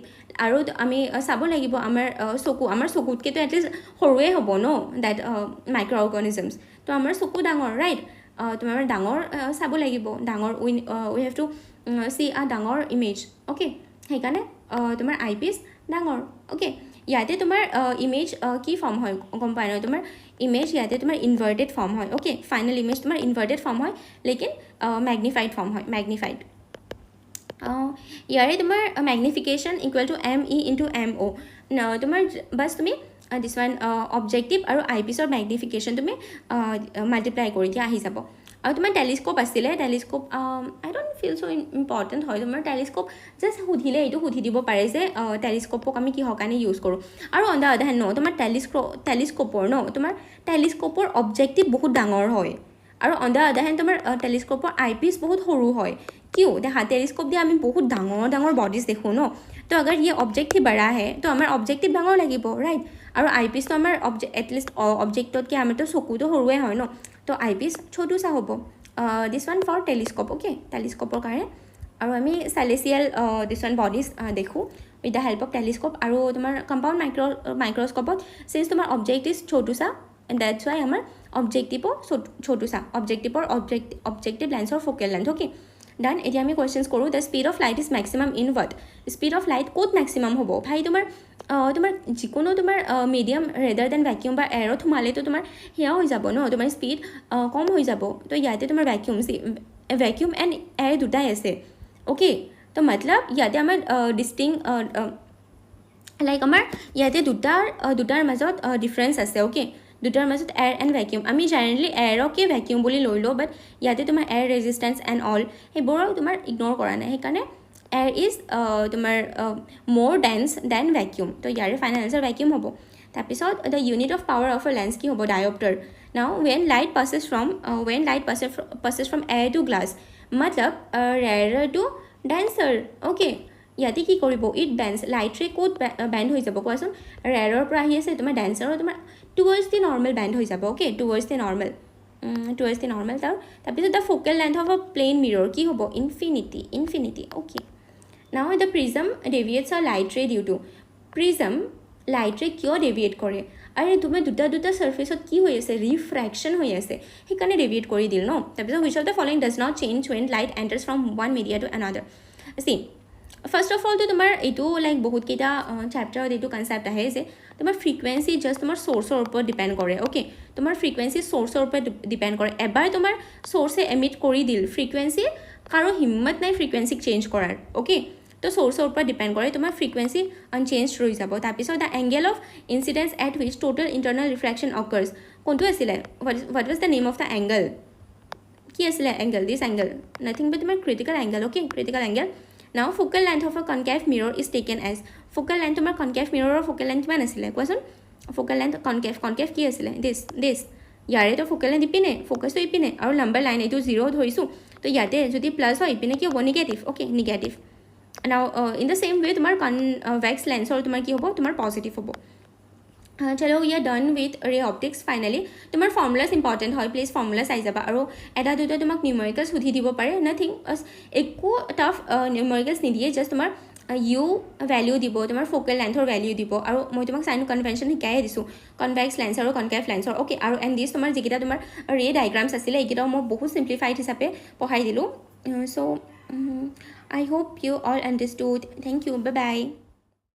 আৰু আমি চাব লাগিব আমাৰ চকুতকেতো এটলিষ্ট সৰুৱে হ'ব ন ডেট মাইক্ৰ অৰ্গানিজমছ, তো আমাৰ চকু ডাঙৰ ৰাইট, তোমাৰ ডাঙৰ চাব লাগিব, ডাঙৰ উই হেভ টু চি আ ডাঙৰ ইমেজ। অ'কে, সেইকাৰণে তোমাৰ আই পিচ ডাঙৰ। অ'কে, ইয়াতে তোমাৰ ইমেজ কি ফৰ্ম হয় গম পাই নহয়, তোমাৰ ইমেজ ইয়াতে তোমাৰ ইনভাৰ্টেড ফৰ্ম হয়। অ'কে, ফাইনেল ইমেজ তোমাৰ ইনভাৰ্টেড ফৰ্ম হয়, লেকিন মেগনিফাইড ফৰ্ম হয়, মেগনিফাইড। ইয়াৰে তোমাৰ magnification equal to ME into MO। তোমাৰ বাছ তুমি দিছ ওৱান অবজেক্টিভ আৰু আই পিচৰ মেগনিফিকেশ্যন তুমি মাল্টিপ্লাই কৰি দিয়া আহি যাব। আৰু তোমাৰ টেলিস্কোপ আছিলে, telescope I don't feel so' important হয়। তোমাৰ টেলিস্কোপ জাষ্ট সুধিলে এইটো সুধি দিব পাৰে যে টেলিস্কোপক আমি কিহৰ কাৰণে ইউজ কৰোঁ। আৰু অন দ্য আদাৰ হেণ্ড ন তোমাৰ টেলিস্কোপৰ ন তোমাৰ টেলিস্কোপৰ অবজেক্টিভ বহুত ডাঙৰ হয়, আৰু অন দ্য আদাৰ হেণ্ড তোমাৰ টেলিস্কোপৰ আই পিচ বহুত সৰু হয়। কিয় দেখা টেলিস্কোপ দিয়ে আমি বহুত ডাঙৰ বডিজ দেখোঁ ন, তো আগাৰ ইয়ে অবজেক্টিভ বড়া হে তো আমাৰ অবজেক্টিভ ডাঙৰ লাগিব ৰাইট। আৰু আই পিচটো আমাৰ এটলিষ্ট অবজেক্টতকৈ আমাৰতো চকুটো সৰুৱে হয় ন, তো আই পিচ ছোটো চা হ'ব। This one for telescope. Okay, টেলিস্কোপৰ কাৰণে আৰু আমি চেলেচিয়েল দিছ ওৱান বডিজ দেখোঁ with the help of telescope. আৰু তোমাৰ কম্পাউণ্ড মাইক্ৰস্কোপত চিন্স তোমাৰ অবজেক্ট ইজ ছোটো চা, দ্যাটছ ৱাই আমাৰ অবজেক্টিভো ছোটো চা, অবজেক্টিভ লেন্সৰ ফ'কেল লেন্থ। Okay done. এতিয়া আমি কুৱেশ্যনছ কৰোঁ, the speed of light is maximum in what. Speed of light ক'ত মেক্সিমাম হ'ব ভাই, তোমাৰ যিকোনো তোমাৰ মিডিয়াম ৰেডাৰ দেন ভেকিউম বা এয়াৰত সোমালেতো তোমাৰ সেয়া হৈ যাব ন, তোমাৰ স্পীড কম হৈ যাব। তো ইয়াতে তোমাৰ ভেকিউম এণ্ড এয়াৰ দুটাই আছে। অ'কে, তো মতলব ইয়াতে আমাৰ লাইক আমাৰ ইয়াতে দুটাৰ মাজত ডিফাৰেঞ্চ আছে। অ'কে, দুটাৰ মাজত এয়াৰ এণ্ড ভেকিউম, আমি জেনেৰেলি এয়াৰকে ভেকিউম বুলি লৈ লওঁ, বাট ইয়াতে তোমাৰ এয়াৰ ৰেজিষ্টেঞ্চ এণ্ড অল সেইবোৰক তোমাৰ ইগন'ৰ কৰা নাই, সেইকাৰণে এয়াৰ ইজ তোমাৰ মোৰ ডেন্স দেন ভেকিউম। তো ইয়াৰে ফাইনেল এনচাৰ ভেকিউম হ'ব। তাৰপিছত the unit of power of A lens কি হ'ব, ডায়প্টাৰ। নাও when light passes from air to glass, মতলব ৰেয়াৰ টু ডেন্সাৰ। অ'কে, ইয়াতে কি কৰিব, ইট বেণ্ড, লাইট ৰে ক'ত বেণ্ড হৈ যাব কোৱাচোন, ৰেয়াৰৰ পৰা আহি আছে তোমাৰ ডেন্সাৰৰ তোমাৰ টুৱাৰ্ডছ দি নৰ্মেল বেণ্ড হৈ যাব। অ'কে, টুৱাৰ্ডছ দি নৰ্মেল তাৰপিছত the focal length of a plane মিৰৰ কি হ'ব, ইনফিনিটি। অ'কে, নাও দ্য প্ৰিজম ডেভিয়েটছ আ লাইট ৰে ডিউ টু, প্ৰিজম লাইট ৰে কিয় ডেভিয়েট কৰে, আৰু তোমাৰ দুটা ছাৰ্ফেচত কি হৈ আছে, ৰিফ্ৰেকশ্যন হৈ আছে, সেইকাৰণে ডেভিয়েট কৰি দিল ন। তাৰপিছত which of the following does not change when light enters from one media to another. See first of অলটো তোমাৰ এইটো লাইক বহুতকেইটা চেপ্টাৰত এইটো কনচেপ্ট আহে যে তোমাৰ ফ্ৰিকুৱেঞ্চি জাষ্ট তোমাৰ চ'ৰ্চৰ ওপৰত ডিপেণ্ড কৰে। অ'কে, তোমাৰ ফ্ৰিকুৱেঞ্চি চ'ৰ্চৰ ওপৰত ডিপেণ্ড কৰে। এবাৰ তোমাৰ চ'ৰ্চে এমিট কৰি দিল, ফ্ৰিকুৱেঞ্চি কাৰো হিম্মত নাই ফ্ৰিকুৱেঞ্চিক চেঞ্জ কৰাৰ। অ'কে, তো চ'ৰ্চৰ ওপৰত ডিপেণ্ড কৰে, তোমাৰ ফ্ৰিকুৱেঞ্চি আনচেঞ্জ ৰৈ যাব। তাৰপিছত the angle of incidence at which total internal reflection occurs, কোনটো আছিলে, what was the name of the angle, কি আছিলে angle, this angle nothing but তোমাৰ critical angle. Okay, critical angle. Now focal length of a concave mirror is taken as, focal length তোমাৰ concave মিৰৰৰ focal length কিমান আছিলে কোৱাচোন, focal length concave কি আছিলে, দিছ ইয়াৰেতো ফ'কেল লেন্থ ইপিনে, ফ'কাছটো ইপিনে, আৰু নাম্বাৰ লাইন এইটো 0 ধৰিছোঁ, তো ইয়াতে যদি প্লাছ হয় ইপিনে কি হ'ব, negative. Okay, negative. Now in the same way তোমাৰ কনভেক্স লেন্সৰ তোমাৰ কি হ'ব, তোমাৰ পজিটিভ হ'ব। চলো উই আৰ ডান উইথ ৰে অপটিক্স। ফাইনেলি তোমাৰ ফৰ্মুলাছ ইম্পৰ্টেণ্ট হয়, প্লিজ ফৰ্মুলা চাই যাবা, আৰু এটা দুটা তোমাক নিউমেৰিকেলছ সুধি দিব পাৰে, নাথিং একো টাফ নিউমেৰিকেলছ নিদিয়ে, জাষ্ট তোমাৰ ইউ ভেলিউ দিব, তোমাৰ ফ'কেল লেন্থৰ ভেলিউ দিব, আৰু মই তোমাক চাইন কনভেনশ্যন শিকাই দিছোঁ, কনভেক্স লেন্স আৰু কনকেভ লেন্সৰ। অ'কে, আৰু এণ্ড দিছ তোমাৰ যিকেইটা তোমাৰ ৰে ডায়েগ্ৰামছ আছিলে এইকেইটাও মই বহুত চিম্প্লিফাইড হিচাপে পঢ়াই দিলোঁ। So' I hope you all understood. Thank you, bye by.